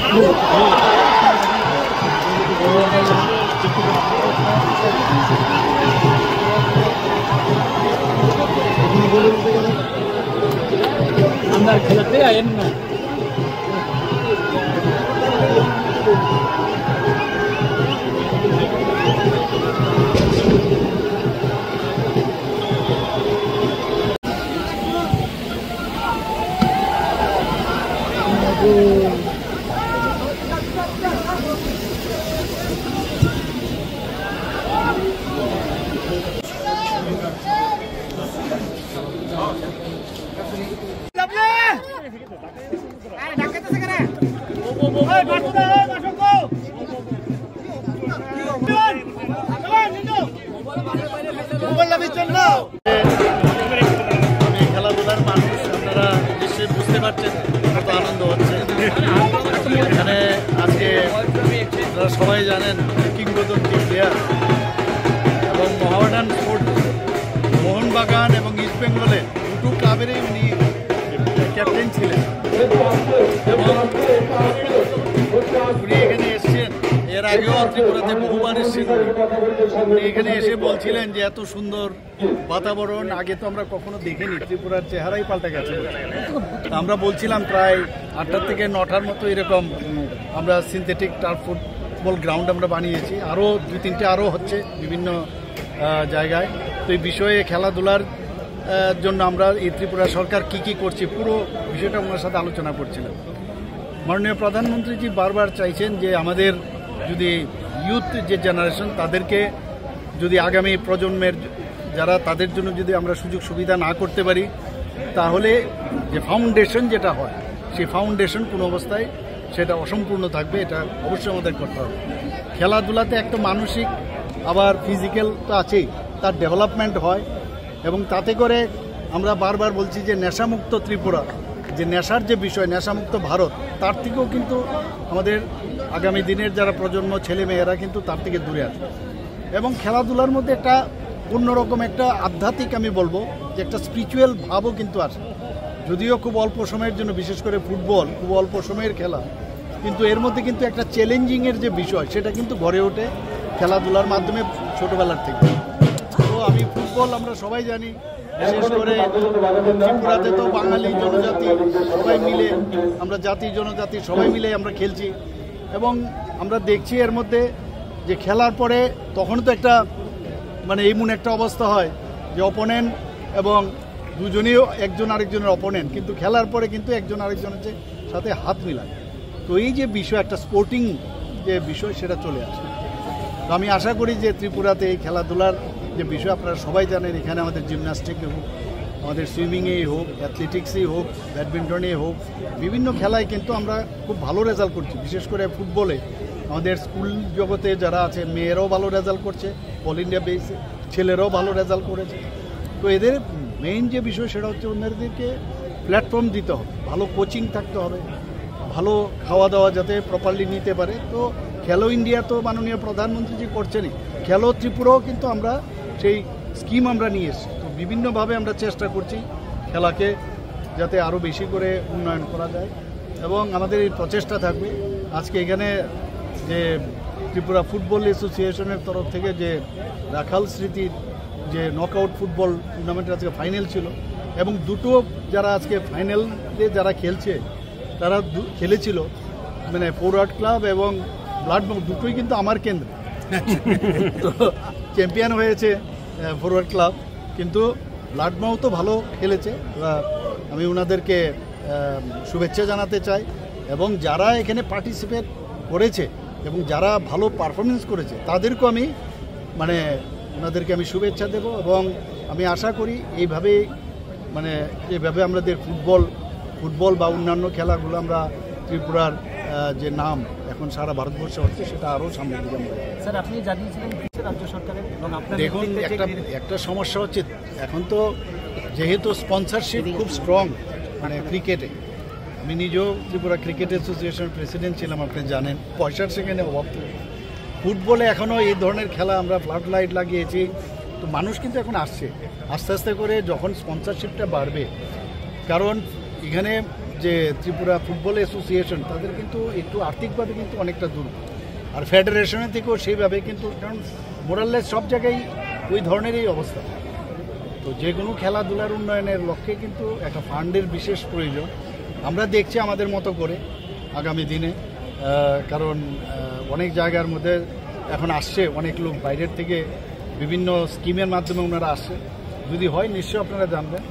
अंदर खेलते आए ना খেলাধুলার মানুষ আপনারা নিশ্চয়ই বুঝতে পারছেন কত আনন্দ হচ্ছে এখানে। আজকে আপনারা সবাই জানেন কিংবদন্তি প্লেয়ার এবং মোহামেডান স্পোর্ট, মোহনবাগান এবং ইস্ট বেঙ্গলের দুটো ক্লাবেরই উনি ক্যাপ্টেন ছিলেন এবং উনি এখানে এসছেন। এর আগেও ত্রিপুরাতে বহুবার এসেছেন। উনি এখানে এসে বলছিলেন যে এত সুন্দর বাতাবরণ আগে তো আমরা কখনো দেখিনি, ত্রিপুরার চেহারাই পাল্টে গেছে। আমরা বলছিলাম প্রায় 8টা থেকে 9টার মতো এরকম আমরা সিনথেটিক টার্ফ ফুটবল গ্রাউন্ড আমরা বানিয়েছি, আরও 2-3টে আরও হচ্ছে বিভিন্ন জায়গায়। তো এই বিষয়ে খেলাধুলার জন্য আমরা এই ত্রিপুরা সরকার কি করছে পুরো বিষয়টা ওনার সাথে আলোচনা করছিলাম। মাননীয় প্রধানমন্ত্রীজি বারবার চাইছেন যে আমাদের যদি ইউথ যে জেনারেশন তাদেরকে যদি আগামী প্রজন্মের যারা তাদের জন্য যদি আমরা সুযোগ সুবিধা না করতে পারি তাহলে যে ফাউন্ডেশন যেটা হয় সেই ফাউন্ডেশন কোনো অবস্থায় সেটা অসম্পূর্ণ থাকবে। এটা অবশ্যই আমাদের করতে হবে। খেলাধুলাতে একটা মানসিক আবার ফিজিক্যাল তো আছেই, তার ডেভেলপমেন্ট হয় এবং তাতে করে আমরা বারবার বলছি যে নেশামুক্ত ত্রিপুরা, যে নেশার যে বিষয়, নেশামুক্ত ভারত, তার থেকেও কিন্তু আমাদের আগামী দিনের যারা প্রজন্ম ছেলে মেয়েরা কিন্তু তার থেকে দূরে আসবে। এবং খেলাধুলার মধ্যে একটা অন্যরকম একটা আধ্যাত্মিক আমি বলবো যে একটা স্পিরিচুয়াল ভাবও কিন্তু আসে। যদিও খুব অল্প সময়ের জন্য, বিশেষ করে ফুটবল খুব অল্প সময়ের খেলা, কিন্তু এর মধ্যে কিন্তু একটা চ্যালেঞ্জিংয়ের যে বিষয় সেটা কিন্তু গড়ে ওঠে খেলাধুলার মাধ্যমে ছোটোবেলার থেকে। তো আমি ফুটবল আমরা সবাই জানি, বিশেষ করে ত্রিপুরাতে তো বাঙালি জনজাতি সবাই মিলে, আমরা জাতি জনজাতি সবাই মিলে আমরা খেলছি এবং আমরা দেখছি এর মধ্যে যে খেলার পরে তখন তো একটা মানে এমন একটা অবস্থা হয় যে অপোনেন্ট এবং দুজনেই একজন আরেকজনের অপোনেন্ট, কিন্তু খেলার পরে কিন্তু একজন আরেকজনের সাথে হাত মিলায়। তো এই যে বিষয় একটা স্পোর্টিং যে বিষয় সেটা চলে আসে। তো আমি আশা করি যে ত্রিপুরাতে এই খেলাধুলার যে বিষয় আপনারা সবাই জানেন, এখানে আমাদের জিমন্যাস্টিক হোক, আমাদের সুইমিংয়েই হোক, অ্যাথলেটিক্সেই হোক, ব্যাডমিন্টনেই হোক, বিভিন্ন খেলায় কিন্তু আমরা খুব ভালো রেজাল্ট করছি। বিশেষ করে ফুটবলে আমাদের স্কুল জগতে যারা আছে মেয়েরাও ভালো রেজাল্ট করছে, অল ইন্ডিয়া বেসে ছেলেরাও ভালো রেজাল্ট করেছে। তো এদের মেইন যে বিষয় সেটা হচ্ছে ওনাদেরকে প্ল্যাটফর্ম দিতে হবে, ভালো কোচিং থাকতে হবে, ভালো খাওয়া দাওয়া যাতে প্রপারলি নিতে পারে। তো খেলো ইন্ডিয়া তো মাননীয় প্রধানমন্ত্রীজি করছেনই, খেলো ত্রিপুরাও কিন্তু আমরা সেই স্কিম আমরা নিয়ে এসেছি। তো বিভিন্নভাবে আমরা চেষ্টা করছি খেলাকে যাতে আরও বেশি করে উন্নয়ন করা যায় এবং আমাদের এই প্রচেষ্টা থাকবে। আজকে এখানে যে ত্রিপুরা ফুটবল অ্যাসোসিয়েশনের তরফ থেকে যে রাখাল স্মৃতির যে নকআউট ফুটবল টুর্নামেন্টের আজকে ফাইনাল ছিল এবং দুটো যারা আজকে ফাইনালে যারা খেলছে তারা খেলেছিল মানে ফরওয়ার্ড ক্লাব এবং ব্লাডমাউথ, দুটোই কিন্তু আমার কেন্দ্রে। তো চ্যাম্পিয়ন হয়েছে ফরওয়ার্ড ক্লাব, কিন্তু ব্লাডমাউথও ভালো খেলেছে। আমি ওনাদেরকে শুভেচ্ছা জানাতে চাই এবং যারা এখানে পার্টিসিপেট করেছে এবং যারা ভালো পারফরমেন্স করেছে তাদেরকেও আমি মানে ওনাদেরকে আমি শুভেচ্ছা দেব এবং আমি আশা করি এইভাবে আমাদের ফুটবল বা অন্যান্য খেলাগুলো আমরা ত্রিপুরার যে নাম এখন সারা ভারতবর্ষে হচ্ছে সেটা আরও সামনের দিকে আমরা। স্যার আপনি জানিয়েছিলেন রাজ্য সরকারের এবং আপনার দেখুন একটা সমস্যা হচ্ছে এখন তো যেহেতু স্পন্সরশিপ খুব স্ট্রং মানে ক্রিকেটে, আমি নিজেও ত্রিপুরা ক্রিকেট অ্যাসোসিয়েশনের প্রেসিডেন্ট ছিলাম, আপনি জানেন পয়সার সেখানে অভাব থাকে। ফুটবলে এখনও এই ধরনের খেলা আমরা ফ্লাড লাইট লাগিয়েছি, তো মানুষ কিন্তু এখন আসছে আস্তে আস্তে করে যখন স্পন্সরশিপটা বাড়বে, কারণ এখানে যে ত্রিপুরা ফুটবল অ্যাসোসিয়েশন তাদের কিন্তু একটু আর্থিকভাবে কিন্তু অনেকটা দুর্বল, আর ফেডারেশনের থেকেও সেইভাবে কিন্তু, কারণ মোরাললেস সব জায়গায় ওই ধরনেরই অবস্থা। তো যে কোনো খেলাধুলার উন্নয়নের লক্ষ্যে কিন্তু একটা ফান্ডের বিশেষ প্রয়োজন। আমরা দেখছি আমাদের মতো করে আগামী দিনে, কারণ অনেক জায়গার মধ্যে এখন আসছে অনেক লোক বাইরের থেকে, বিভিন্ন স্কিমের মাধ্যমে ওনারা আসছে। যদি হয় নিশ্চয়ই আপনারা জানবেন।